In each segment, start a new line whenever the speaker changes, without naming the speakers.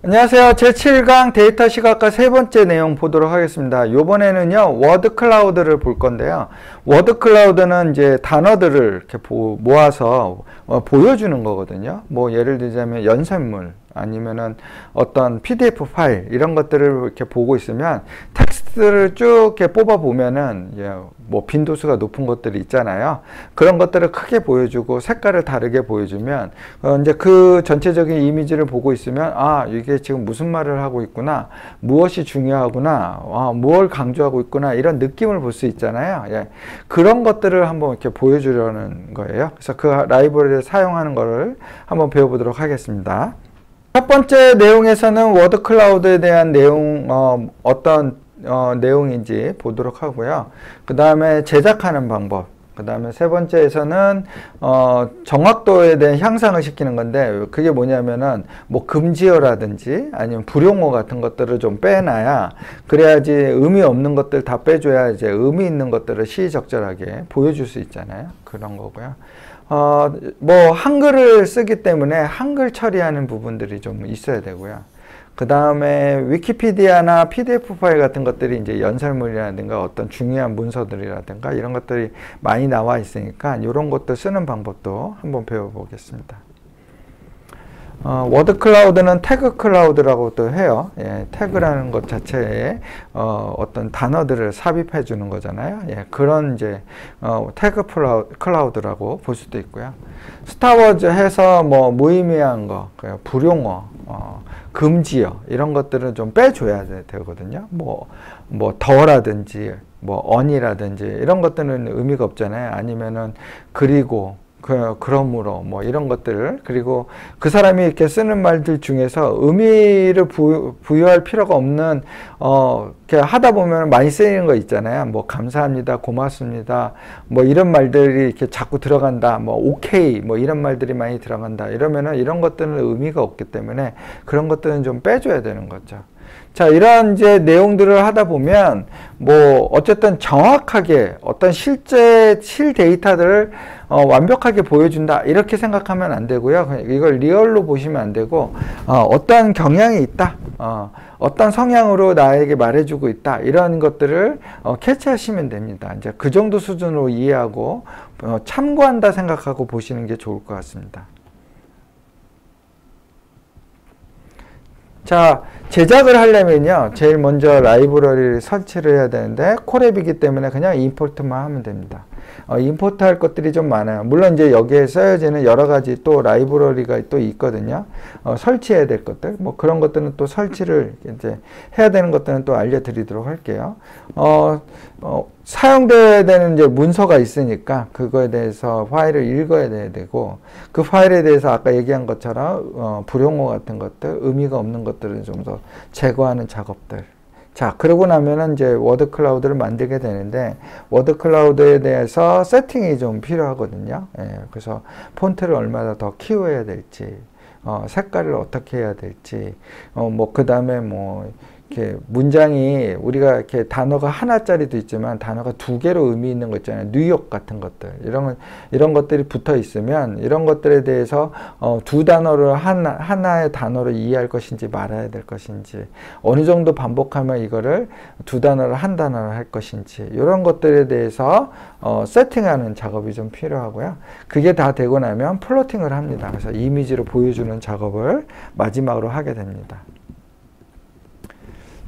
안녕하세요. 제7강 데이터 시각화 세 번째 내용 보도록 하겠습니다. 이번에는요, 워드 클라우드를 볼 건데요. 워드 클라우드는 이제 단어들을 이렇게 모아서 보여주는 거거든요. 뭐 예를 들자면 연산물 아니면은 어떤 PDF 파일 이런 것들을 이렇게 보고 있으면 텍스트를 쭉 이렇게 뽑아 보면은 뭐 빈도수가 높은 것들이 있잖아요. 그런 것들을 크게 보여주고 색깔을 다르게 보여주면 이제 그 전체적인 이미지를 보고 있으면 아, 이게 지금 무슨 말을 하고 있구나, 무엇이 중요하구나, 무엇을 강조하고 있구나, 이런 느낌을 볼 수 있잖아요. 그런 것들을 한번 이렇게 보여주려는 거예요. 그래서 그 라이브러리를 사용하는 거를 한번 배워보도록 하겠습니다. 첫 번째 내용에서는 워드 클라우드에 대한 내용, 어떤 내용인지 보도록 하고요. 그 다음에 제작하는 방법, 그 다음에 세 번째에서는 정확도에 대한 향상을 시키는 건데, 그게 뭐냐면은 뭐 금지어라든지 아니면 불용어 같은 것들을 좀 빼놔야, 그래야지 의미 없는 것들 다 빼줘야 이제 의미 있는 것들을 시의적절하게 보여줄 수 있잖아요. 그런 거고요. 뭐 한글을 쓰기 때문에 한글 처리하는 부분들이 좀 있어야 되고요. 그 다음에 위키피디아나 PDF 파일 같은 것들이 이제 연설문이라든가 어떤 중요한 문서들이라든가 이런 것들이 많이 나와 있으니까 이런 것들 쓰는 방법도 한번 배워보겠습니다. 워드 클라우드는 태그 클라우드라고도 해요. 태그라는 것 자체에 어떤 단어들을 삽입해 주는 거잖아요. 그런 이제 태그 클라우드라고 볼 수도 있고요. 스타워즈 해서 뭐 무의미한 거, 불용어, 금지어 이런 것들은 좀 빼줘야 되거든요. 뭐 더라든지 뭐 언이라든지 이런 것들은 의미가 없잖아요. 아니면은 그리고 그러므로 뭐 이런 것들, 그리고 그 사람이 이렇게 쓰는 말들 중에서 의미를 부여할 필요가 없는 이렇게 하다 보면 많이 쓰이는 거 있잖아요. 뭐 감사합니다, 고맙습니다, 뭐 이런 말들이 이렇게 자꾸 들어간다, 뭐 오케이, 뭐 이런 말들이 많이 들어간다 이러면은 이런 것들은 의미가 없기 때문에 그런 것들은 좀 빼줘야 되는 거죠. 자, 이런 이제 내용들을 하다 보면 뭐 어쨌든 정확하게 어떤 실 데이터들을 완벽하게 보여준다 이렇게 생각하면 안 되고요. 이걸 리얼로 보시면 안 되고 어떤 경향이 있다, 어떤 성향으로 나에게 말해주고 있다, 이런 것들을 캐치하시면 됩니다. 이제 그 정도 수준으로 이해하고 참고한다 생각하고 보시는 게 좋을 것 같습니다. 자, 제작을 하려면요, 제일 먼저 라이브러리를 설치를 해야 되는데 콜앱이기 때문에 그냥 임포트만 하면 됩니다. 임포트 할 것들이 좀 많아요. 물론 이제 여기에 써야지는 여러 가지 또 라이브러리가 또 있거든요. 설치해야 될 것들, 뭐 그런 것들은 또 설치를 이제 해야 되는 것들은 또 알려드리도록 할게요. 사용돼야 되는 이제 문서가 있으니까 그거에 대해서 파일을 읽어야 되고, 그 파일에 대해서 아까 얘기한 것처럼 불용어 같은 것들, 의미가 없는 것들을 좀 더 제거하는 작업들. 자, 그러고 나면은 이제 워드 클라우드를 만들게 되는데, 워드 클라우드에 대해서 세팅이 좀 필요하거든요. 그래서 폰트를 얼마나 더 키워야 될지, 색깔을 어떻게 해야 될지, 뭐 그 다음에 뭐 이렇게 문장이 우리가 이렇게 단어가 하나짜리도 있지만 단어가 두 개로 의미 있는 거 있잖아요. 뉴욕 같은 것들, 이런 것들이 붙어 있으면 이런 것들에 대해서 두 단어를 하나의 단어로 이해할 것인지 말아야 될 것인지, 어느 정도 반복하면 이거를 두 단어를 한 단어로 할 것인지, 이런 것들에 대해서 세팅하는 작업이 좀 필요하고요. 그게 다 되고 나면 플로팅을 합니다. 그래서 이미지로 보여주는 작업을 마지막으로 하게 됩니다.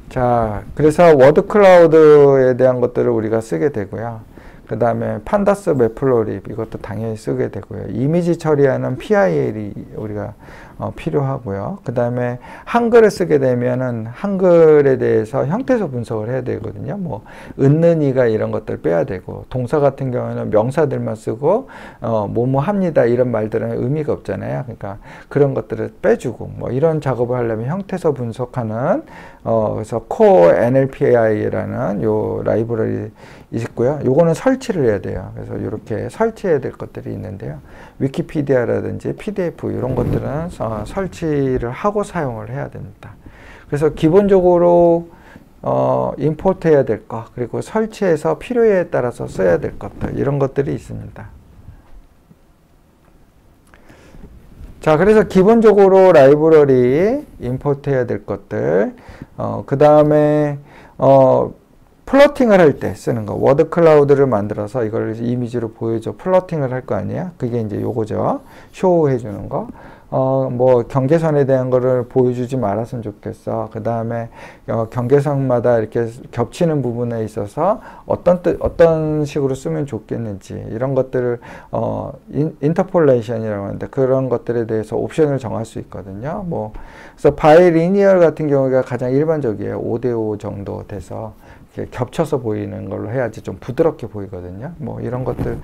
자, 그래서 워드 클라우드에 대한 것들을 우리가 쓰게 되고요. 그 다음에 판다스 매플로립, 이것도 당연히 쓰게 되고요. 이미지 처리하는 PIL이 우리가 필요하고요. 그 다음에 한글을 쓰게 되면은 한글에 대해서 형태소 분석을 해야 되거든요. 뭐 은는이가 이런 것들 빼야 되고, 동사 같은 경우는 명사들만 쓰고 뭐뭐 합니다 이런 말들은 의미가 없잖아요. 그러니까 그런 것들을 빼주고, 뭐 이런 작업을 하려면 형태소 분석하는 그래서 Core NLPAI라는 요 라이브러리 있고요. 요거는 설치를 해야 돼요. 그래서 이렇게 설치해야 될 것들이 있는데요. 위키피디아라든지 PDF 이런 것들은 설치를 하고 사용을 해야 됩니다. 그래서 기본적으로 임포트 해야 될 것, 그리고 설치해서 필요에 따라서 써야 될 것들, 이런 것들이 있습니다. 자, 그래서 기본적으로 라이브러리 임포트 해야 될 것들, 그 다음에, 플러팅을 할 때 쓰는 거. 워드 클라우드를 만들어서 이걸 이미지로 보여줘. 플러팅을 할 거 아니야? 그게 이제 요거죠. 쇼 해주는 거. 뭐, 경계선에 대한 거를 보여주지 말았으면 좋겠어. 그 다음에, 경계선마다 이렇게 겹치는 부분에 있어서 어떤 식으로 쓰면 좋겠는지, 이런 것들을, 인터폴레이션이라고 하는데, 그런 것들에 대해서 옵션을 정할 수 있거든요. 뭐, 그래서 바이리니얼 같은 경우가 가장 일반적이에요. 5대5 정도 돼서. 겹쳐서 보이는 걸로 해야지 좀 부드럽게 보이거든요. 뭐 이런 것들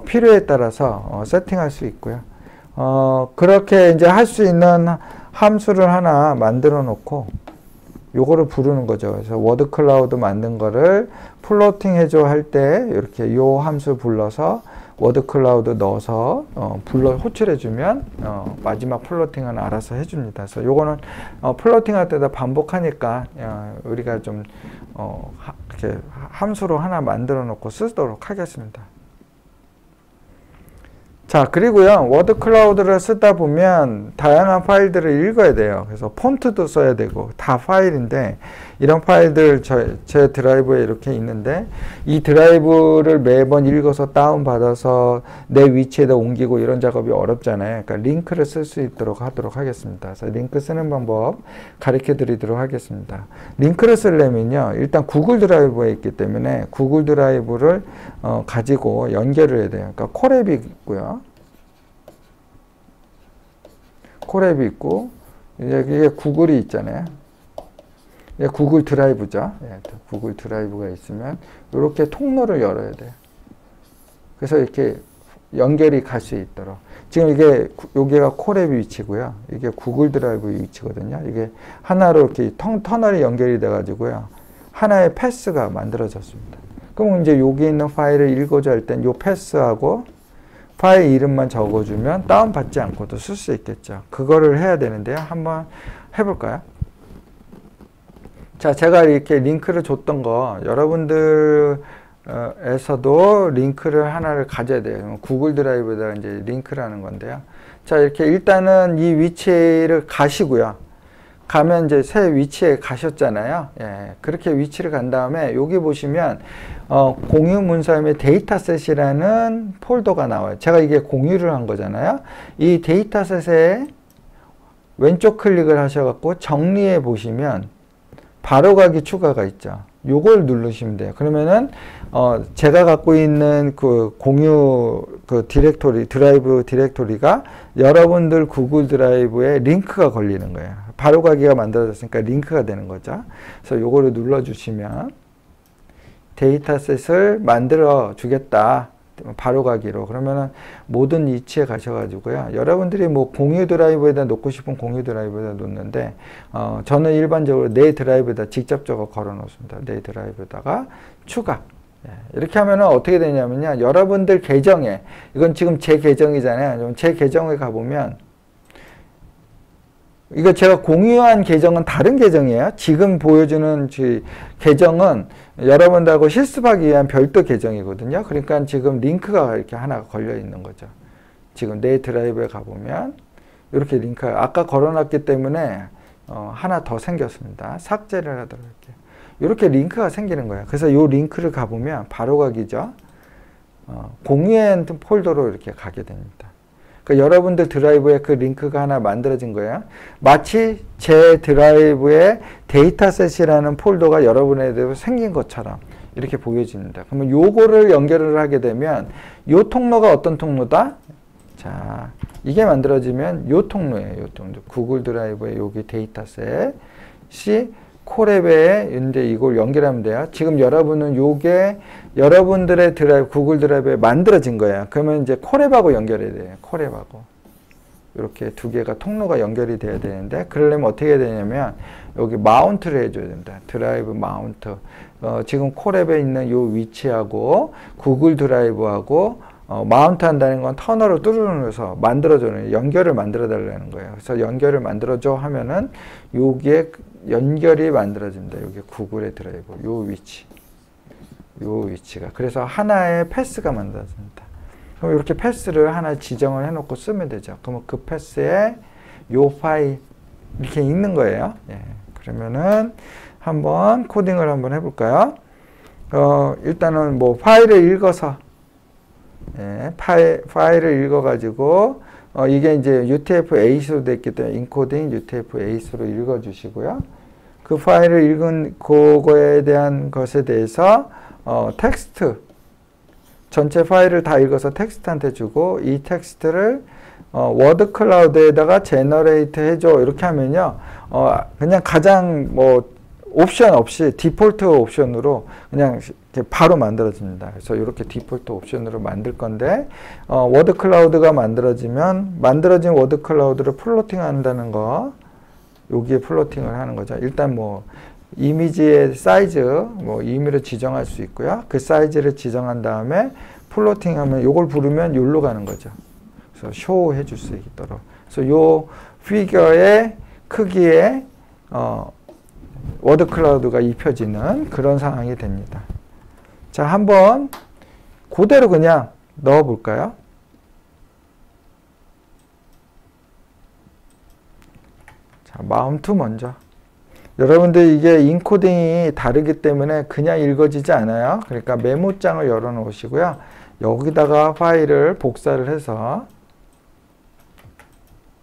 필요에 따라서 세팅할 수 있고요. 그렇게 이제 할 수 있는 함수를 하나 만들어 놓고 요거를 부르는 거죠. 그래서 워드 클라우드 만든 거를 플로팅 해줘 할 때 이렇게 요 함수 불러서 워드 클라우드 넣어서 호출해 주면 마지막 플로팅은 알아서 해줍니다. 그래서 요거는 플로팅 할 때다 반복하니까 우리가 좀 이렇게 함수로 하나 만들어 놓고 쓰도록 하겠습니다. 자, 그리고요, 워드 클라우드를 쓰다 보면 다양한 파일들을 읽어야 돼요. 그래서 폰트도 써야 되고, 다 파일인데, 이런 파일들 제 드라이브에 이렇게 있는데, 이 드라이브를 매번 읽어서 다운받아서 내 위치에다 옮기고 이런 작업이 어렵잖아요. 그러니까 링크를 쓸 수 있도록 하도록 하겠습니다. 그래서 링크 쓰는 방법 가르쳐 드리도록 하겠습니다. 링크를 쓰려면요, 일단 구글 드라이브에 있기 때문에 구글 드라이브를 가지고 연결을 해야 돼요. 그러니까 콜앱이 있고요. 콜앱이 있고, 이제 이게 구글이 있잖아요. 이게 구글 드라이브죠. 예, 구글 드라이브가 있으면 이렇게 통로를 열어야 돼요. 그래서 이렇게 연결이 갈 수 있도록. 지금 이게 여기가 콜앱 위치고요. 이게 구글 드라이브 위치거든요. 이게 하나로 이렇게 터널이 연결이 돼 가지고요. 하나의 패스가 만들어졌습니다. 그럼 이제 여기 있는 파일을 읽어줘 할 땐 이 패스하고 파일 이름만 적어주면 다운받지 않고도 쓸 수 있겠죠. 그거를 해야 되는데요. 한번 해볼까요? 자, 제가 이렇게 링크를 줬던 거 여러분들에서도 링크를 하나를 가져야 돼요. 구글 드라이브에다가 이제 링크를 하는 건데요. 자, 이렇게 일단은 이 위치를 가시고요. 가면 이제 새 위치에 가셨잖아요. 예, 그렇게 위치를 간 다음에 여기 보시면 공유 문서의 데이터셋이라는 폴더가 나와요. 제가 이게 공유를 한 거잖아요. 이 데이터셋에 왼쪽 클릭을 하셔갖고 정리해 보시면 바로가기 추가가 있죠. 요걸 누르시면 돼요. 그러면은 제가 갖고 있는 그 공유 그 드라이브 디렉토리가 여러분들 구글 드라이브에 링크가 걸리는 거예요. 바로가기가 만들어졌으니까 링크가 되는 거죠. 그래서 요거를 눌러주시면 데이터셋을 만들어 주겠다. 바로가기로. 그러면은 모든 위치에 가셔가지고요. 여러분들이 뭐 공유 드라이브에다 놓고 싶은 공유 드라이브에다 놓는데, 저는 일반적으로 내 드라이브에다 직접적으로 걸어 놓습니다. 내 드라이브에다가 추가. 이렇게 하면은 어떻게 되냐면요. 여러분들 계정에, 이건 지금 제 계정이잖아요. 제 계정에 가보면, 이거 제가 공유한 계정은 다른 계정이에요. 지금 보여주는 계정은 여러분들하고 실습하기 위한 별도 계정이거든요. 그러니까 지금 링크가 이렇게 하나 걸려 있는 거죠. 지금 내 드라이브에 가보면 이렇게 링크가 아까 걸어놨기 때문에 하나 더 생겼습니다. 삭제를 하도록 할게요. 이렇게 링크가 생기는 거예요. 그래서 이 링크를 가보면 바로가기죠. 공유한 폴더로 이렇게 가게 됩니다. 그러니까 여러분들 드라이브에 그 링크가 하나 만들어진 거예요. 마치 제 드라이브에 데이터셋이라는 폴더가 여러분에게도 생긴 것처럼 이렇게 보여집니다. 그러면 요거를 연결을 하게 되면 요 통로가 어떤 통로다? 자, 이게 만들어지면 요 통로예요. 요 통로. 구글 드라이브에 여기 데이터셋이 콜앱에 이제 이걸 연결하면 돼요. 지금 여러분은 요게 여러분들의 드라이브, 구글 드라이브에 만들어진 거예요. 그러면 이제 콜앱하고 연결해야 돼요. 콜앱하고. 이렇게 두 개가 통로가 연결이 돼야 되는데, 그러려면 어떻게 해야 되냐면, 여기 마운트를 해줘야 됩니다. 드라이브 마운트. 지금 콜앱에 있는 요 위치하고, 구글 드라이브하고, 마운트 한다는 건 터널을 뚫어서 만들어줘는, 연결을 만들어 달라는 거예요. 그래서 연결을 만들어줘 하면은, 여기에 연결이 만들어집니다. 여기 구글의 드라이브, 요 위치. 요 위치가. 그래서 하나의 패스가 만들어집니다. 그럼 이렇게 패스를 하나 지정을 해놓고 쓰면 되죠. 그러면 그 패스에 요 파일 이렇게 읽는 거예요. 예. 그러면은 한번 코딩을 한번 해볼까요? 일단은 뭐 파일을 읽어서, 예, 파일을 읽어가지고, 이게 이제 UTF-8로 됐기 때문에 인코딩 UTF-8로 읽어주시고요. 그 파일을 읽은 그거에 대한 것에 대해서, 텍스트, 전체 파일을 다 읽어서 텍스트한테 주고, 이 텍스트를 워드 클라우드에다가 제너레이트 해줘. 이렇게 하면요, 그냥 가장 뭐, 옵션 없이 디폴트 옵션으로 그냥 이렇게 바로 만들어집니다. 그래서 이렇게 디폴트 옵션으로 만들 건데, 워드 클라우드가 만들어지면, 만들어진 워드 클라우드를 플로팅 한다는 거, 여기에 플로팅을 하는 거죠. 일단 뭐, 이미지의 사이즈, 뭐, 임의로 지정할 수 있고요. 그 사이즈를 지정한 다음에 플로팅 하면 요걸 부르면 여기로 가는 거죠. 그래서 쇼 해줄 수 있도록. 그래서 요 피규어의 크기에, 워드 클라우드가 입혀지는 그런 상황이 됩니다. 자, 한번 그대로 그냥 넣어 볼까요? 자, 마운트 먼저. 여러분들 이게 인코딩이 다르기 때문에 그냥 읽어지지 않아요. 그러니까 메모장을 열어 놓으시고요. 여기다가 파일을 복사를 해서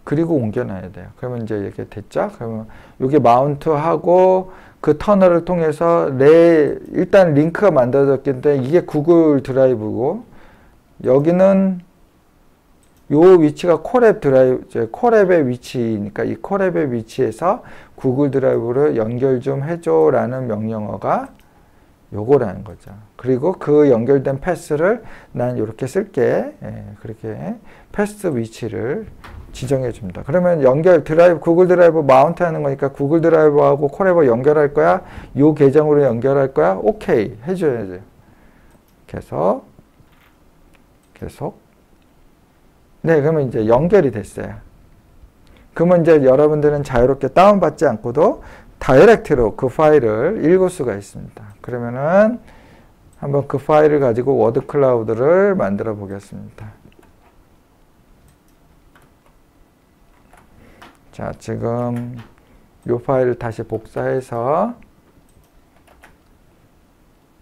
그리고 옮겨놔야 돼요. 그러면 이제 이렇게 됐죠? 그러면 여기 마운트하고 그 터널을 통해서 일단 링크가 만들어졌기 때문에 이게 구글 드라이브고, 여기는 요 위치가 콜앱 드라이브, 콜앱의 위치니까 이 콜앱의 위치에서 구글 드라이브를 연결 좀 해줘 라는 명령어가 요거라는 거죠. 그리고 그 연결된 패스를 난 이렇게 쓸게. 예, 그렇게 패스 위치를 지정해 줍니다. 그러면 구글 드라이브 마운트 하는 거니까 구글 드라이브하고 콜앱을 연결할 거야? 요 계정으로 연결할 거야? 오케이. 해줘야죠. 계속. 네, 그러면 이제 연결이 됐어요. 그러면 이제 여러분들은 자유롭게 다운받지 않고도 다이렉트로 그 파일을 읽을 수가 있습니다. 그러면은 한번 그 파일을 가지고 워드 클라우드를 만들어 보겠습니다. 자, 지금 이 파일을 다시 복사해서,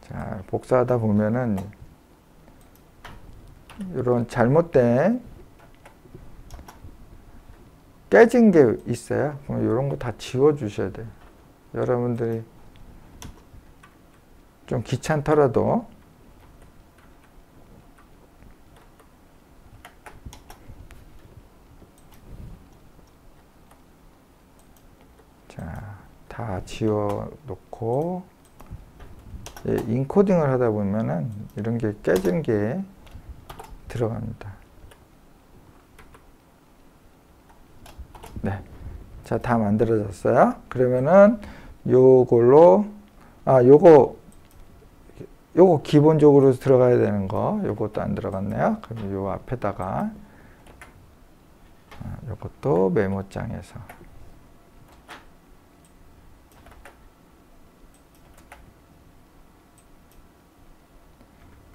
자, 복사하다 보면은 이런 잘못된 깨진 게 있어요. 그럼 이런 거 다 지워 주셔야 돼요. 여러분들이 좀 귀찮더라도 다 지워 놓고, 예, 인코딩을 하다 보면은 이런 게 깨진 게 들어갑니다. 네. 자, 다 만들어졌어요. 그러면은 요걸로, 요거 기본적으로 들어가야 되는 거, 요것도 안 들어갔네요. 그럼 요 앞에다가, 요것도 메모장에서.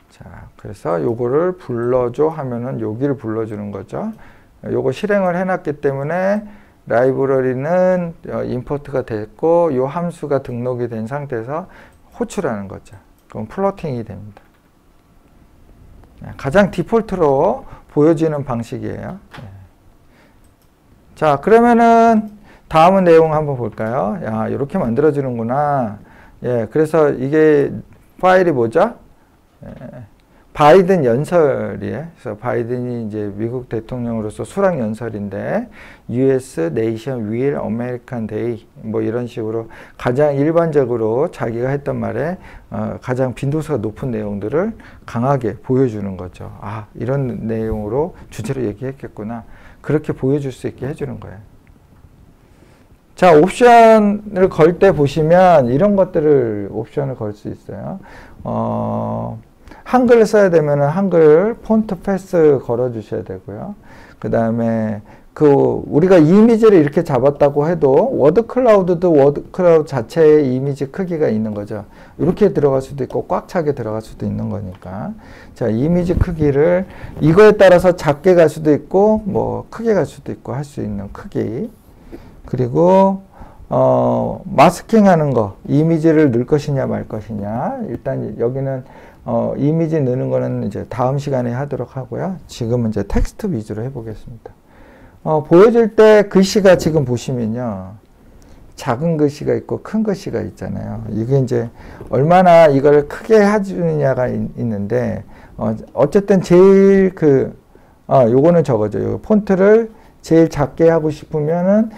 자, 그래서 요거를 불러줘 하면은 여기를 불러주는 거죠. 요거 실행을 해놨기 때문에 라이브러리는 임포트가 됐고, 요 함수가 등록이 된 상태에서 호출하는 거죠. 그럼 플로팅이 됩니다. 가장 디폴트로 보여지는 방식이에요. 자, 그러면은 다음 내용 한번 볼까요? 야, 이렇게 만들어지는구나. 예, 그래서 이게 파일이 뭐죠? 바이든 연설이에요. 그래서 바이든이 이제 미국 대통령으로서 수락 연설인데, US Nation Will American Day 뭐 이런 식으로 가장 일반적으로 자기가 했던 말에 가장 빈도수가 높은 내용들을 강하게 보여주는 거죠. 아, 이런 내용으로 주제로 얘기했겠구나. 그렇게 보여줄 수 있게 해주는 거예요. 자, 옵션을 걸 때 보시면 이런 것들을 옵션을 걸 수 있어요. 한글을 써야 되면 한글 폰트 패스 걸어 주셔야 되고요. 그 다음에 우리가 이미지를 이렇게 잡았다고 해도 워드 클라우드도 워드 클라우드 자체의 이미지 크기가 있는 거죠. 이렇게 들어갈 수도 있고 꽉 차게 들어갈 수도 있는 거니까. 자, 이미지 크기를 이거에 따라서 작게 갈 수도 있고 뭐 크게 갈 수도 있고 할 수 있는 크기. 그리고 마스킹 하는 거, 이미지를 넣을 것이냐 말 것이냐. 일단 여기는 이미지 넣는 거는 이제 다음 시간에 하도록 하고요. 지금은 이제 텍스트 위주로 해보겠습니다. 보여줄 때 글씨가 지금 보시면요. 작은 글씨가 있고 큰 글씨가 있잖아요. 이게 이제 얼마나 이걸 크게 해주느냐가 있는데, 어쨌든 제일 요거는 저거죠. 요 폰트를 제일 작게 하고 싶으면은,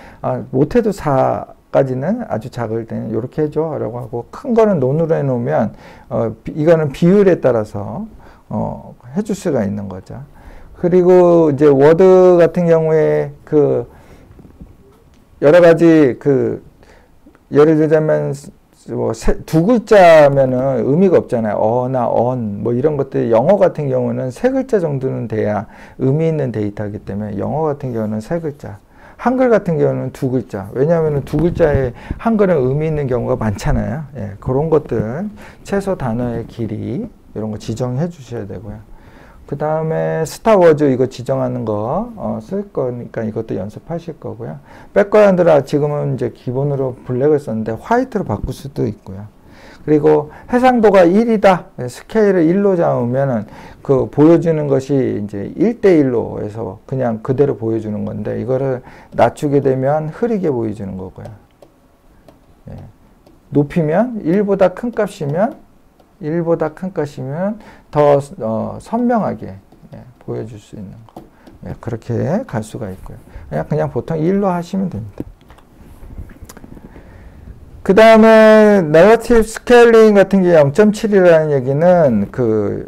못해도 4까지는 아주 작을 때는 요렇게 해줘. 라고 하고, 큰 거는 논으로 해놓으면, 이거는 비율에 따라서, 해줄 수가 있는 거죠. 그리고 이제 워드 같은 경우에 여러 가지 예를 들자면 뭐 두 글자면은 의미가 없잖아요. 어나 언 뭐 이런 것들. 영어 같은 경우는 세 글자 정도는 돼야 의미 있는 데이터이기 때문에 영어 같은 경우는 세 글자. 한글 같은 경우는 두 글자. 왜냐하면 두 글자에 한글은 의미 있는 경우가 많잖아요. 예, 그런 것들 최소 단어의 길이 이런 거 지정해 주셔야 되고요. 그 다음에 스타워즈 이거 지정하는 거 쓸 거니까 이것도 연습하실 거고요. 백그라운드라 지금은 이제 기본으로 블랙을 썼는데 화이트로 바꿀 수도 있고요. 그리고 해상도가 1이다. 스케일을 1로 잡으면은 보여주는 것이 이제 1대1로 해서 그냥 그대로 보여주는 건데 이거를 낮추게 되면 흐리게 보여주는 거고요. 예. 높이면 1보다 큰 값이면 더 선명하게 보여줄 수 있는 거. 그렇게 갈 수가 있고요. 그냥 보통 1로 하시면 됩니다. 그 다음에 narrative scaling 같은 게 0.7이라는 얘기는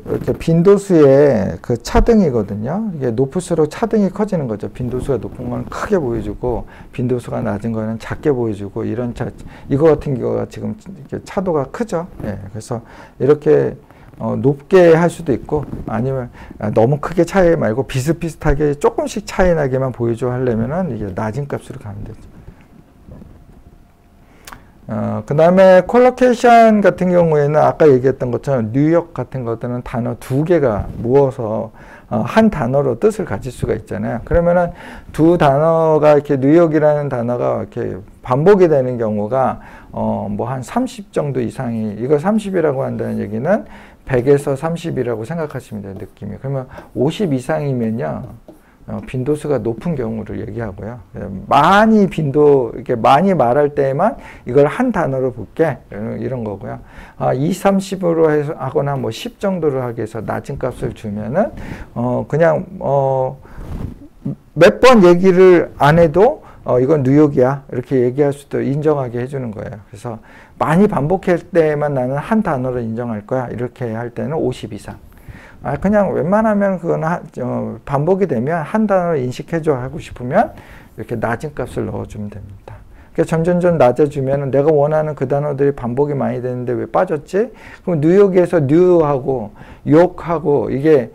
이렇게 빈도수의 차등이거든요. 이게 높을수록 차등이 커지는 거죠. 빈도수가 높은 건 크게 보여주고 빈도수가 낮은 거는 작게 보여주고 이거 같은 경우가 지금 이렇게 차도가 크죠. 예, 그래서 이렇게 높게 할 수도 있고 아니면 너무 크게 차이 말고 비슷비슷하게 조금씩 차이 나게만 보여줘 하려면은 이게 낮은 값으로 가면 되죠. 그 다음에 콜로케이션 같은 경우에는 아까 얘기했던 것처럼 뉴욕 같은 것들은 단어 두 개가 모어서 한 단어로 뜻을 가질 수가 있잖아요. 그러면은 두 단어가 이렇게 뉴욕이라는 단어가 이렇게 반복이 되는 경우가 뭐 한 30 정도 이상이, 이거 30이라고 한다는 얘기는 100에서 30이라고 생각하시면 돼요, 느낌이. 그러면 50 이상이면요. 빈도수가 높은 경우를 얘기하고요. 이렇게 많이 말할 때에만 이걸 한 단어로 볼게. 이런 거고요. 20, 30으로 해서 하거나 뭐 10 정도로 하기 위해서 낮은 값을 주면은, 그냥, 몇 번 얘기를 안 해도, 이건 뉴욕이야. 이렇게 얘기할 수도 인정하게 해주는 거예요. 그래서 많이 반복할 때만 나는 한 단어로 인정할 거야. 이렇게 할 때는 50 이상. 그냥 웬만하면 그건 반복이 되면 한 단어로 인식해줘 하고 싶으면 이렇게 낮은 값을 넣어주면 됩니다. 그러니까 점점 낮아주면 내가 원하는 그 단어들이 반복이 많이 되는데 왜 빠졌지? 그럼 뉴욕에서 뉴하고 욕하고 이게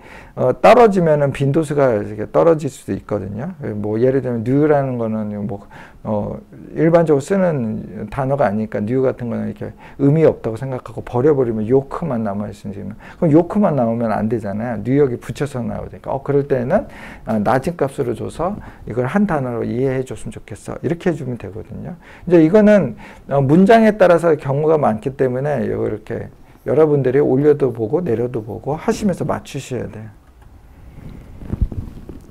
떨어지면은 빈도수가 이렇게 떨어질 수도 있거든요. 뭐 예를 들면 뉴라는 거는 뭐 일반적으로 쓰는 단어가 아니니까 뉴 같은 거는 이렇게 의미 없다고 생각하고 버려버리면 요크만 남아 있으면 그럼 요크만 나오면 안 되잖아요. 뉴욕이 붙여서 나오니까 그럴 때는 낮은 값으로 줘서 이걸 한 단어로 이해해 줬으면 좋겠어. 이렇게 해주면 되거든요. 이제 이거는 문장에 따라서 경우가 많기 때문에 이렇게 여러분들이 올려도 보고 내려도 보고 하시면서 맞추셔야 돼요.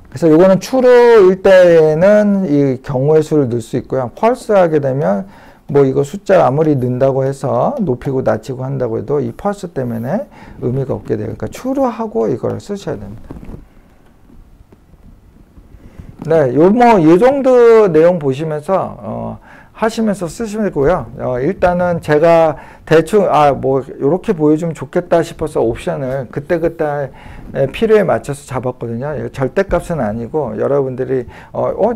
그래서 요거는 true일 때는 이 경우의 수를 넣을 수 있고요. false 하게 되면 뭐 이거 숫자 아무리 넣는다고 해서 높이고 낮추고 한다고 해도 이 false 때문에 의미가 없게 돼요. 그러니까 true하고 이걸 쓰셔야 됩니다. 네, 이 정도 내용 보시면서 하시면서 쓰시면 되고요. 일단은 제가 대충 뭐 이렇게 보여주면 좋겠다 싶어서 옵션을 그때그때 필요에 맞춰서 잡았거든요. 절대값은 아니고 여러분들이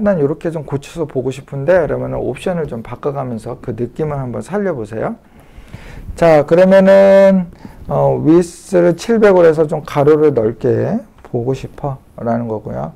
난 이렇게 좀 고쳐서 보고 싶은데 그러면 옵션을 좀 바꿔가면서 그 느낌을 한번 살려보세요. 자, 그러면은 width를 700으로 해서 좀 가로를 넓게 보고 싶어 라는 거고요.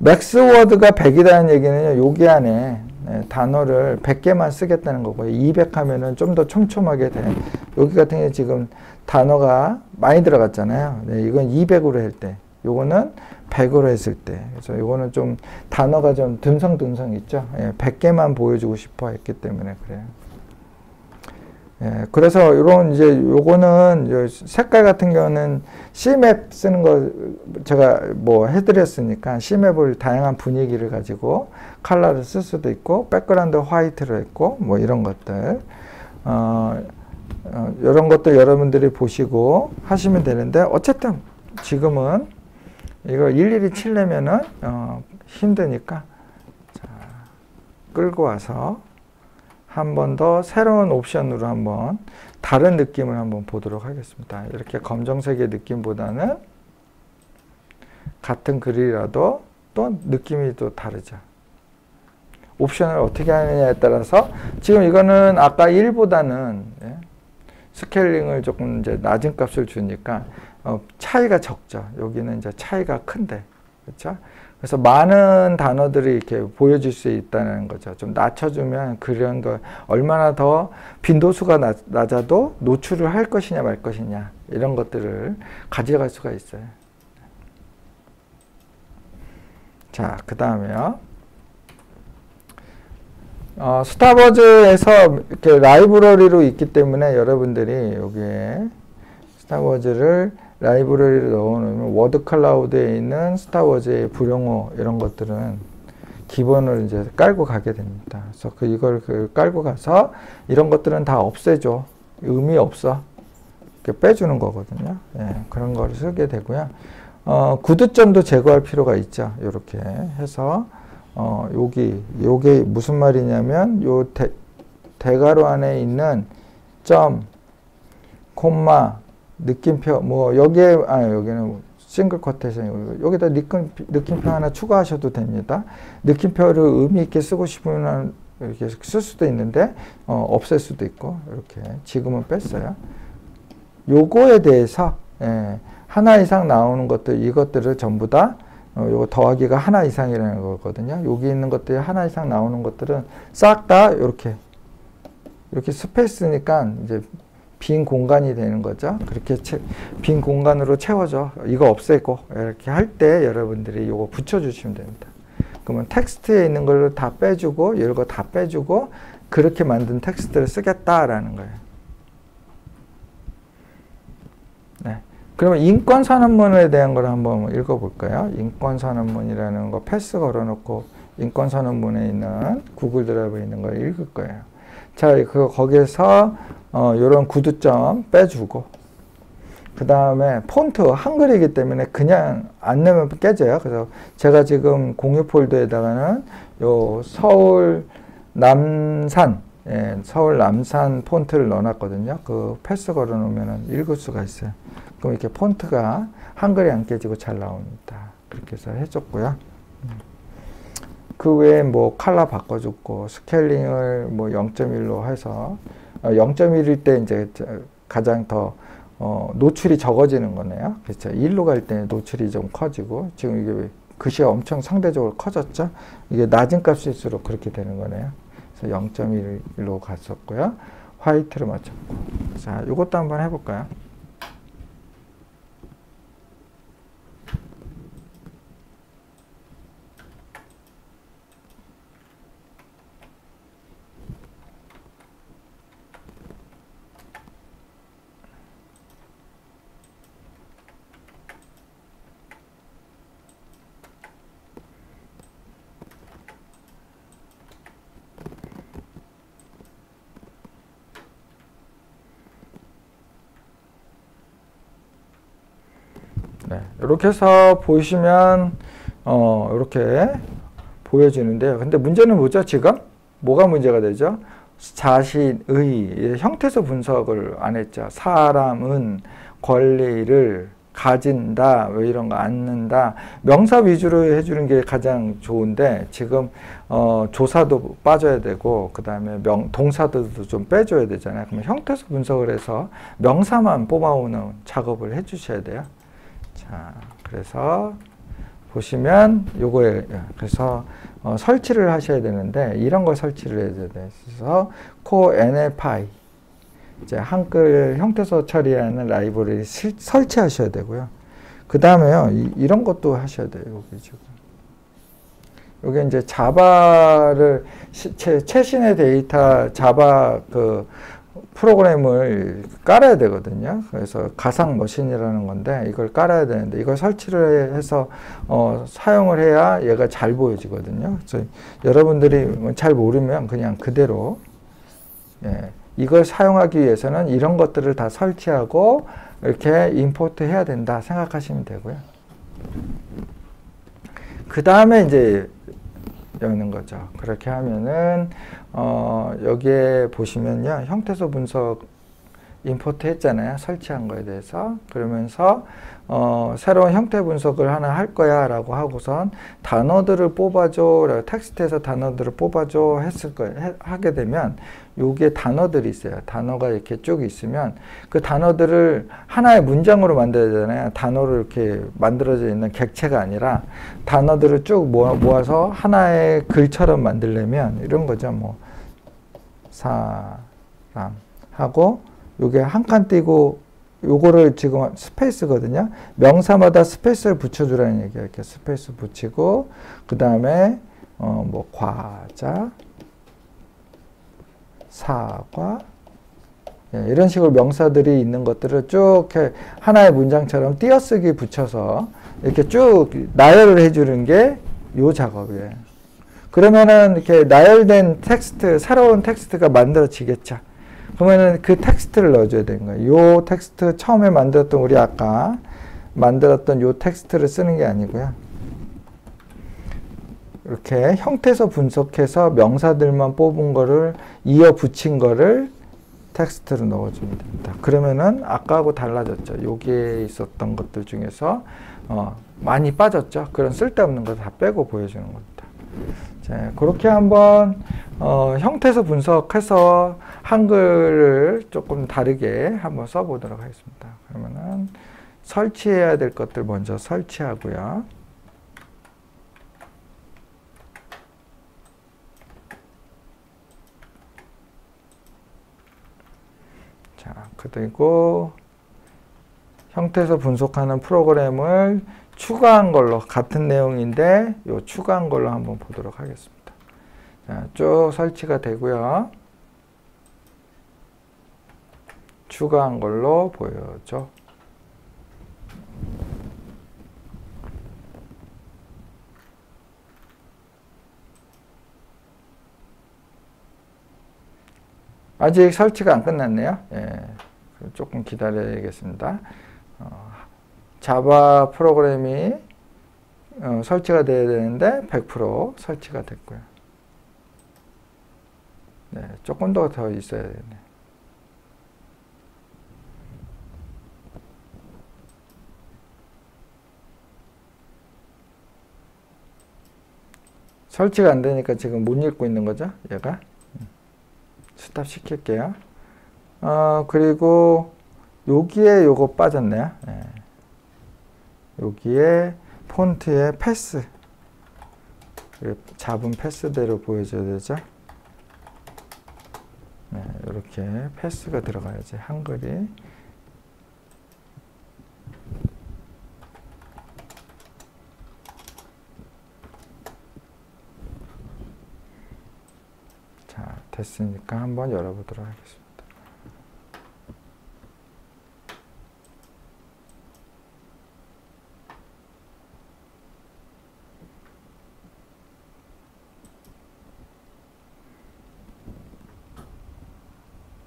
맥스워드가 100이라는 얘기는요, 여기 안에 단어를 100개만 쓰겠다는 거고요. 200 하면은 좀 더 촘촘하게 돼. 여기 같은 경우에 지금 단어가 많이 들어갔잖아요. 네, 이건 200으로 할 때, 요거는 100으로 했을 때. 그래서 요거는 좀 단어가 좀 듬성듬성 있죠. 100개만 보여주고 싶어 했기 때문에 그래요. 그래서 이런 이제 요거는 색깔 같은 경우는 C맵 쓰는 거 제가 뭐 해드렸으니까 C맵을 다양한 분위기를 가지고 컬러를 쓸 수도 있고 백그라운드 화이트로 했고 뭐 이런 것들 이런 것도 여러분들이 보시고 하시면 되는데 어쨌든 지금은 이걸 일일이 칠려면은 힘드니까 자, 끌고 와서 한 번 더 새로운 옵션으로 한번 다른 느낌을 한번 보도록 하겠습니다. 이렇게 검정색의 느낌보다는 같은 글이라도 또 느낌이 또 다르죠. 옵션을 어떻게 하느냐에 따라서 지금 이거는 아까 1보다는 스케일링을 조금 이제 낮은 값을 주니까 차이가 적죠. 여기는 이제 차이가 큰데, 그렇죠? 그래서 많은 단어들이 이렇게 보여줄 수 있다는 거죠. 좀 낮춰주면 그런 거 얼마나 더 빈도수가 낮아도 노출을 할 것이냐 말 것이냐 이런 것들을 가져갈 수가 있어요. 자, 그 다음에요. 스타워즈에서 이렇게 라이브러리로 있기 때문에 여러분들이 여기에 스타워즈를 라이브러리를 넣어놓으면 워드 클라우드에 있는 스타워즈의 불용어 이런 것들은 기본을 이제 깔고 가게 됩니다. 그래서 이걸 깔고 가서 이런 것들은 다 없애줘. 의미 없어. 이렇게 빼주는 거거든요. 그런 걸 쓰게 되고요. 구두점도 제거할 필요가 있죠. 이렇게 해서 요게 무슨 말이냐면 요 대괄호 안에 있는 점, 콤마, 느낌표, 뭐, 여기는 싱글 쿼테이션, 여기다 느낌표 하나 추가하셔도 됩니다. 느낌표를 의미있게 쓰고 싶으면 이렇게 쓸 수도 있는데, 없앨 수도 있고, 이렇게. 지금은 뺐어요. 요거에 대해서, 하나 이상 나오는 것들, 이것들을 전부 다, 요거 더하기가 하나 이상이라는 거거든요. 여기 있는 것들이 하나 이상 나오는 것들은 싹 다 이렇게 스페이스니까 이제 빈 공간이 되는 거죠. 그렇게 빈 공간으로 채워져. 이거 없애고 이렇게 할 때 여러분들이 이거 붙여주시면 됩니다. 그러면 텍스트에 있는 걸 다 빼주고 이런 거 다 빼주고 그렇게 만든 텍스트를 쓰겠다라는 거예요. 네. 그러면 인권선언문에 대한 걸 한번 읽어볼까요? 인권선언문이라는 거 패스 걸어놓고 인권선언문에 있는 구글 드라이브에 있는 걸 읽을 거예요. 자, 거기에서 이런 구두점 빼주고 그 다음에 폰트 한글이기 때문에 그냥 안 넣으면 깨져요. 그래서 제가 지금 공유 폴더에다가는 요 서울 남산 폰트를 넣어놨거든요. 그 패스 걸어놓으면 읽을 수가 있어요. 그럼 이렇게 폰트가 한글이 안 깨지고 잘 나옵니다. 그렇게 해서 해줬고요. 그 외에 뭐 컬러 바꿔줬고 스케일링을 뭐 0.1로 해서 0.1일 때 이제 가장 더 노출이 적어지는 거네요. 그렇죠. 1로 갈 때 노출이 좀 커지고 지금 이게 글씨가 엄청 상대적으로 커졌죠. 이게 낮은 값일수록 그렇게 되는 거네요. 그래서 0.1로 갔었고요. 화이트로 맞췄고. 자, 이것도 한번 해볼까요? 네, 이렇게 해서 보시면 이렇게 보여지는데요. 근데 문제는 뭐죠? 지금 뭐가 문제가 되죠? 자신의 형태소 분석을 안 했죠. 사람은 권리를 가진다, 왜 이런 거 않는다. 명사 위주로 해주는 게 가장 좋은데 지금 조사도 빠져야 되고 그 다음에 동사들도 좀 빼줘야 되잖아요. 그러면 형태소 분석을 해서 명사만 뽑아오는 작업을 해주셔야 돼요. 자, 그래서 보시면 요거에 그래서 설치를 하셔야 되는데 이런 걸 설치를 해야 돼요. 그래서 CoreNFI 이제 한글 형태소 처리하는 라이브러리 설치하셔야 되고요. 그 다음에요, 이런 것도 하셔야 돼요. 여기 지금. 여기 이제 자바를 최신의 데이터 자바 그 프로그램을 깔아야 되거든요. 그래서 가상 머신이라는 건데 이걸 깔아야 되는데 이걸 설치를 해서 사용을 해야 얘가 잘 보여지거든요. 그래서 여러분들이 잘 모르면 그냥 그대로 이걸 사용하기 위해서는 이런 것들을 다 설치하고 이렇게 임포트 해야 된다 생각하시면 되고요. 그 다음에 이제 여는 거죠. 그렇게 하면은 여기에 보시면요, 형태소 분석 임포트 했잖아요. 설치한 거에 대해서. 그러면서 새로운 형태 분석을 하나 할 거야 라고 하고선 단어들을 뽑아줘, 텍스트에서 단어들을 뽑아줘 했을 거예요. 하게 되면 요게 단어들이 있어요. 단어가 이렇게 쭉 있으면 그 단어들을 하나의 문장으로 만들어야 되잖아요. 단어로 이렇게 만들어져 있는 객체가 아니라 단어들을 쭉 모아서 하나의 글처럼 만들려면 이런 거죠. 뭐 사람 하고 요게 한 칸 띄고 요거를 지금 스페이스거든요. 명사마다 스페이스를 붙여주라는 얘기예요. 이렇게 스페이스 붙이고 그 다음에 뭐 과자, 사과 이런 식으로 명사들이 있는 것들을 쭉 이렇게 하나의 문장처럼 띄어쓰기 붙여서 이렇게 쭉 나열을 해주는 게 요 작업이에요. 그러면은 이렇게 나열된 텍스트, 새로운 텍스트가 만들어지겠죠. 그러면은 그 텍스트를 넣어줘야 되는 거예요. 요 텍스트 처음에 만들었던 우리 아까 만들었던 요 텍스트를 쓰는 게 아니고요. 이렇게 형태소 분석해서 명사들만 뽑은 거를 이어 붙인 거를 텍스트로 넣어주면 됩니다. 그러면은 아까하고 달라졌죠. 여기에 있었던 것들 중에서 많이 빠졌죠. 그런 쓸데없는 거 다 빼고 보여주는 겁니다. 자, 그렇게 한번 형태소 분석해서 한글을 조금 다르게 한번 써보도록 하겠습니다. 그러면은 설치해야 될 것들 먼저 설치하고요. 자, 그리고 형태소 분석하는 프로그램을 추가한 걸로 같은 내용인데 요 추가한 걸로 한번 보도록 하겠습니다. 자, 쭉 설치가 되고요. 추가한 걸로 보여줘. 아직 설치가 안 끝났네요. 예, 조금 기다려야겠습니다. 자바 프로그램이 설치가 돼야 되는데 100% 설치가 됐고요. 네, 조금 더 있어야 되네. 설치가 안 되니까 지금 못 읽고 있는 거죠, 얘가. 스탑 시킬게요. 그리고 여기에 요거 빠졌네요. 네. 여기에 폰트에 패스, 잡은 패스대로 보여줘야 되죠. 네, 이렇게 패스가 들어가야지 한글이. 자, 됐으니까 한번 열어보도록 하겠습니다.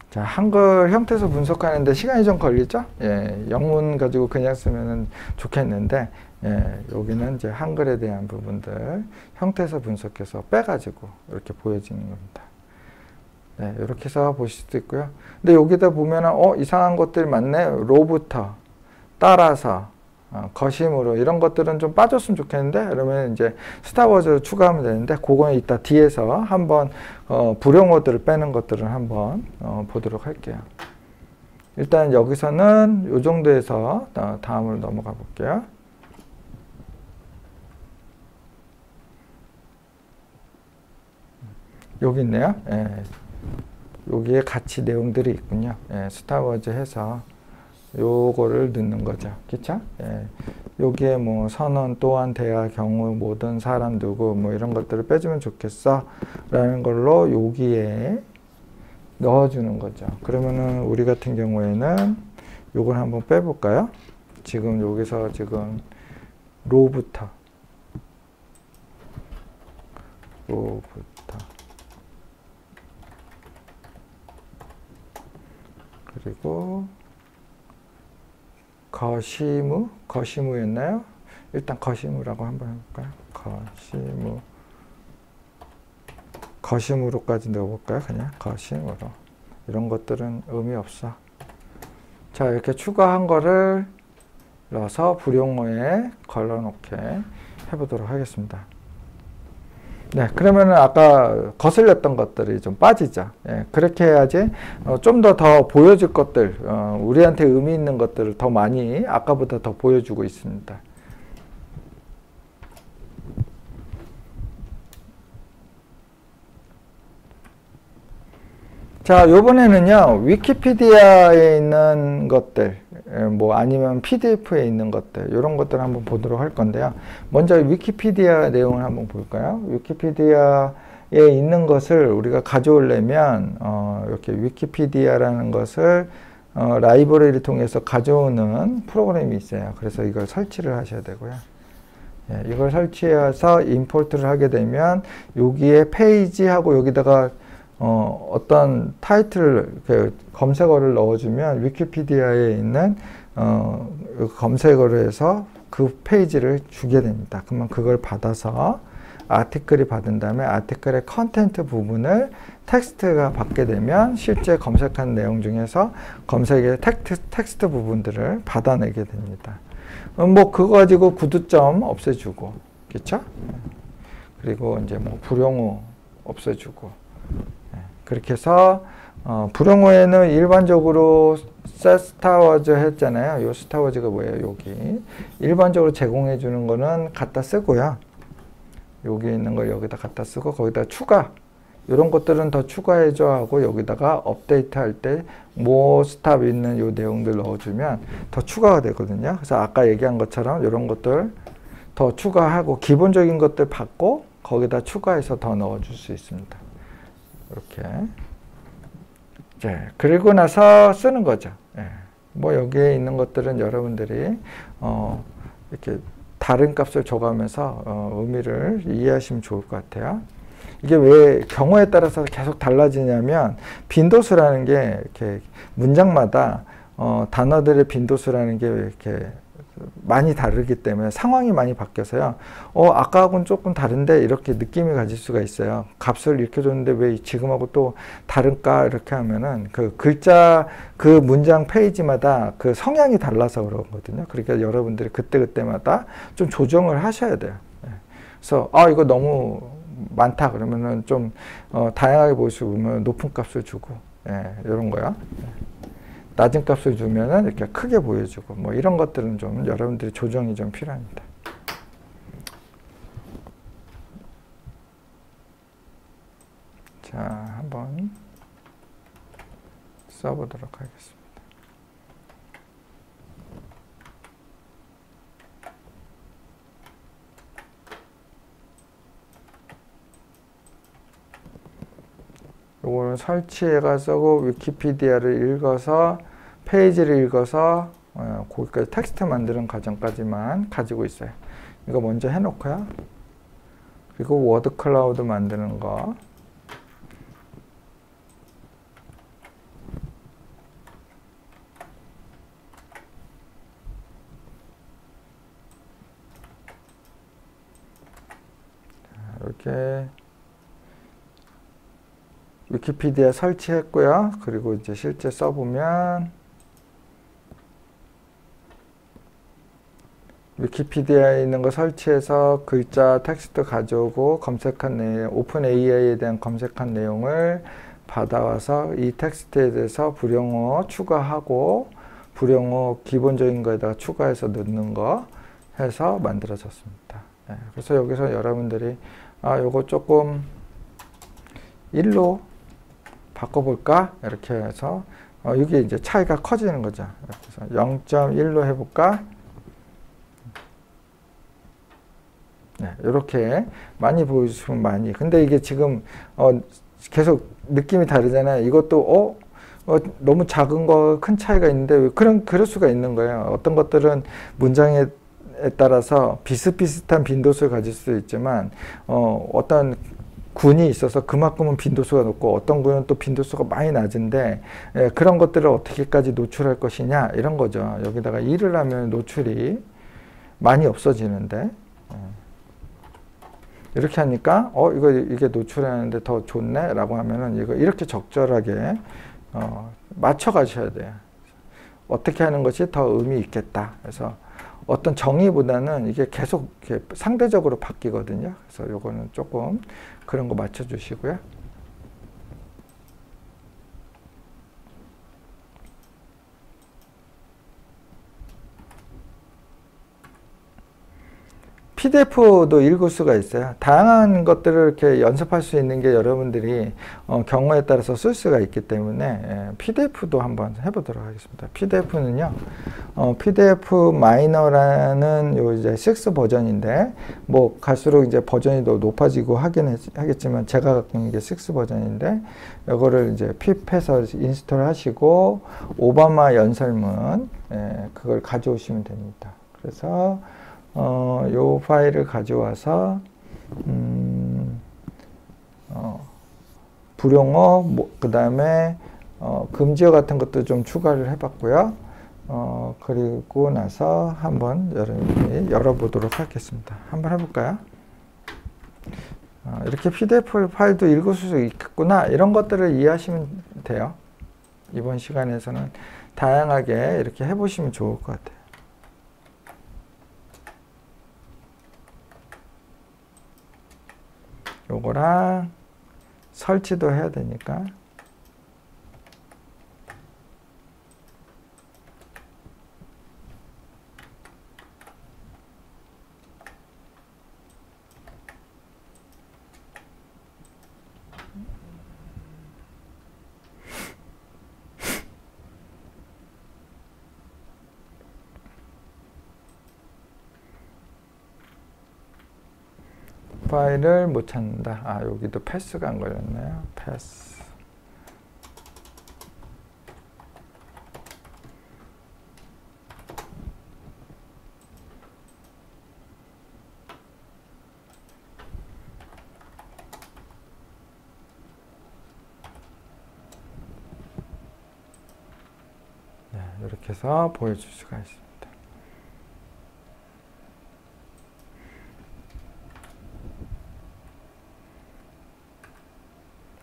자, 한글 형태소 분석하는데 시간이 좀 걸리죠? 예, 영문 가지고 그냥 쓰면 좋겠는데, 예, 여기는 이제 한글에 대한 부분들 형태소 분석해서 빼가지고 이렇게 보여지는 겁니다. 네, 이렇게 해서 보실 수도 있고요. 근데 여기다 보면은, 이상한 것들이 많네. 로부터, 따라서, 거심으로 이런 것들은 좀 빠졌으면 좋겠는데, 그러면 이제 스타워즈를 추가하면 되는데, 그거는 이따 뒤에서 한번 불용어들을 빼는 것들을 한번 보도록 할게요. 일단 여기서는 이 정도에서 다음으로 넘어가 볼게요. 여기 있네요. 예. 여기에 같이 내용들이 있군요. 예. 스타워즈 해서 요거를 넣는 거죠. 그쵸? 예. 여기에 뭐 선언 또한 대화 경우 모든 사람 누구 뭐 이런 것들을 빼주면 좋겠어 라는 걸로 여기에 넣어주는 거죠. 그러면은 우리 같은 경우에는 요걸 한번 빼볼까요? 지금 여기서 지금 로부터 그리고 거시무였나요? 일단 거시무라고 한번 해볼까요? 거시무로까지 넣어볼까요? 그냥 거시무로. 이런 것들은 의미 없어. 자, 이렇게 추가한 거를 넣어서 불용어에 걸러놓게 해보도록 하겠습니다. 네, 그러면은 아까 거슬렸던 것들이 좀 빠지죠. 예, 그렇게 해야지 좀 더 보여줄 것들, 우리한테 의미 있는 것들을 더 많이 아까보다 더 보여주고 있습니다. 자, 요번에는요, 위키피디아에 있는 것들, 뭐 아니면 PDF에 있는 것들, 이런 것들 한번 보도록 할 건데요. 먼저 위키피디아 내용을 한번 볼까요? 위키피디아에 있는 것을 우리가 가져오려면, 이렇게 위키피디아라는 것을 라이브러리를 통해서 가져오는 프로그램이 있어요. 그래서 이걸 설치를 하셔야 되고요. 예, 이걸 설치해서 임포트를 하게 되면, 여기에 페이지하고 여기다가 어떤 타이틀을 검색어를 넣어주면 위키피디아에 있는 검색어를 해서 그 페이지를 주게 됩니다. 그러면 그걸 받아서 아티클이 받은 다음에 아티클의 컨텐트 부분을 텍스트가 받게 되면 실제 검색한 내용 중에서 검색의 텍스트 부분들을 받아내게 됩니다. 뭐 그거 가지고 구두점 없애주고, 그렇죠? 그리고 이제 뭐 불용어 없애주고. 그렇게 해서 불용어에는 일반적으로 스타워즈 했잖아요. 요 스타워즈가 뭐예요? 여기 일반적으로 제공해 주는 거는 갖다 쓰고요. 여기 있는 걸 여기다 갖다 쓰고 거기다 추가 이런 것들은 더 추가해 줘 하고 여기다가 업데이트 할 때 뭐 스탑 있는 요 내용들 넣어주면 더 추가가 되거든요. 그래서 아까 얘기한 것처럼 이런 것들 더 추가하고 기본적인 것들 받고 거기다 추가해서 더 넣어줄 수 있습니다. 이렇게. 네, 그리고 나서 쓰는 거죠. 네. 뭐 여기에 있는 것들은 여러분들이 이렇게 다른 값을 줘가면서 의미를 이해하시면 좋을 것 같아요. 이게 왜 경우에 따라서 계속 달라지냐면 빈도수라는 게 이렇게 문장마다 단어들의 빈도수라는 게 이렇게 많이 다르기 때문에 상황이 많이 바뀌어서요. 아까하고는 조금 다른데 이렇게 느낌이 가질 수가 있어요. 값을 이렇게 줬는데 왜 지금하고 또 다른가 이렇게 하면은 그 글자 그 문장 페이지마다 그 성향이 달라서 그러거든요. 그러니까 여러분들이 그때그때마다 좀 조정을 하셔야 돼요. 그래서 이거 너무 많다 그러면은 좀 다양하게 보시면 높은 값을 주고 이런 거요. 낮은 값을 주면은 이렇게 크게 보여주고 뭐 이런 것들은 좀 여러분들이 조정이 좀 필요합니다. 자, 한번 써보도록 하겠습니다. 요거는 설치해가지고 위키피디아를 읽어서 페이지를 읽어서 거기까지 텍스트 만드는 과정까지만 가지고 있어요. 이거 먼저 해놓고요. 그리고 워드 클라우드 만드는 거. 이렇게 위키피디아 설치했고요. 그리고 이제 실제 써보면 위키피디아에 있는 거 설치해서 글자 텍스트 가져오고 검색한 내용, 오픈 AI에 대한 검색한 내용을 받아와서 이 텍스트에 대해서 불용어 추가하고 불용어 기본적인 거에다가 추가해서 넣는 거 해서 만들어졌습니다. 그래서 여기서 여러분들이 요거 조금 1로 바꿔볼까? 이렇게 해서 이게 이제 차이가 커지는 거죠. 그래서 0.1로 해볼까? 네, 이렇게 많이 보여주시면 많이. 근데 이게 지금 계속 느낌이 다르잖아요. 이것도 너무 작은 거 큰 차이가 있는데 왜 그럴 수가 있는 거예요. 어떤 것들은 문장에 따라서 비슷비슷한 빈도수를 가질 수도 있지만 어떤 군이 있어서 그만큼은 빈도수가 높고 어떤 군은 또 빈도수가 많이 낮은데 그런 것들을 어떻게까지 노출할 것이냐 이런 거죠. 여기다가 1을 하면 노출이 많이 없어지는데 이렇게 하니까 이게 노출하는데 더 좋네 라고 하면은 이거 이렇게 적절하게 맞춰 가셔야 돼요. 어떻게 하는 것이 더 의미 있겠다. 그래서 어떤 정의보다는 이게 계속 이렇게 상대적으로 바뀌거든요. 그래서 요거는 조금 그런 거 맞춰 주시고요. PDF도 읽을 수가 있어요. 다양한 것들을 이렇게 연습할 수 있는 게 여러분들이 경우에 따라서 쓸 수가 있기 때문에 PDF도 한번 해보도록 하겠습니다. PDF는요, PDF 마이너라는 요 이제 6 버전인데, 뭐 갈수록 이제 버전이 더 높아지고 하겠지만 제가 갖고 있는 게 6 버전인데, 이거를 이제 핍해서 인스톨 하시고 오바마 연설문 그걸 가져오시면 됩니다. 그래서 요 파일을 가져와서 불용어 그 다음에 금지어 같은 것도 좀 추가를 해봤고요. 그리고 나서 한번 여러분이 열어보도록 하겠습니다. 한번 해볼까요? 이렇게 PDF 파일도 읽을 수 있겠구나 이런 것들을 이해하시면 돼요. 이번 시간에서는 다양하게 이렇게 해보시면 좋을 것 같아요. 요거랑 설치도 해야 되니까 파일을 못 찾는다. 여기도 패스가 안 걸렸네요. 패스. 네, 이렇게 해서 보여줄 수가 있습니다.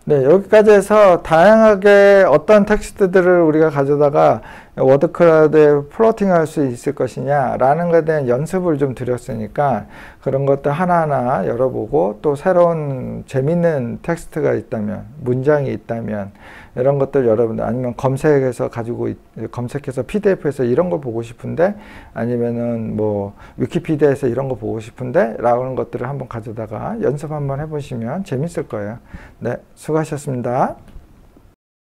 네, 여기까지 해서 다양하게 어떤 텍스트들을 우리가 가져다가 워드 클라우드에 플로팅 할 수 있을 것이냐 라는 것에 대한 연습을 좀 드렸으니까 그런 것들 하나하나 열어보고 또 새로운 재밌는 텍스트가 있다면 문장이 있다면 이런 것들 여러분들 아니면 검색해서 PDF에서 이런 걸 보고 싶은데 아니면은 뭐 위키피디아에서 이런 거 보고 싶은데 라는 것들을 한번 가져다가 연습 한번 해보시면 재밌을 거예요. 네, 수고하셨습니다.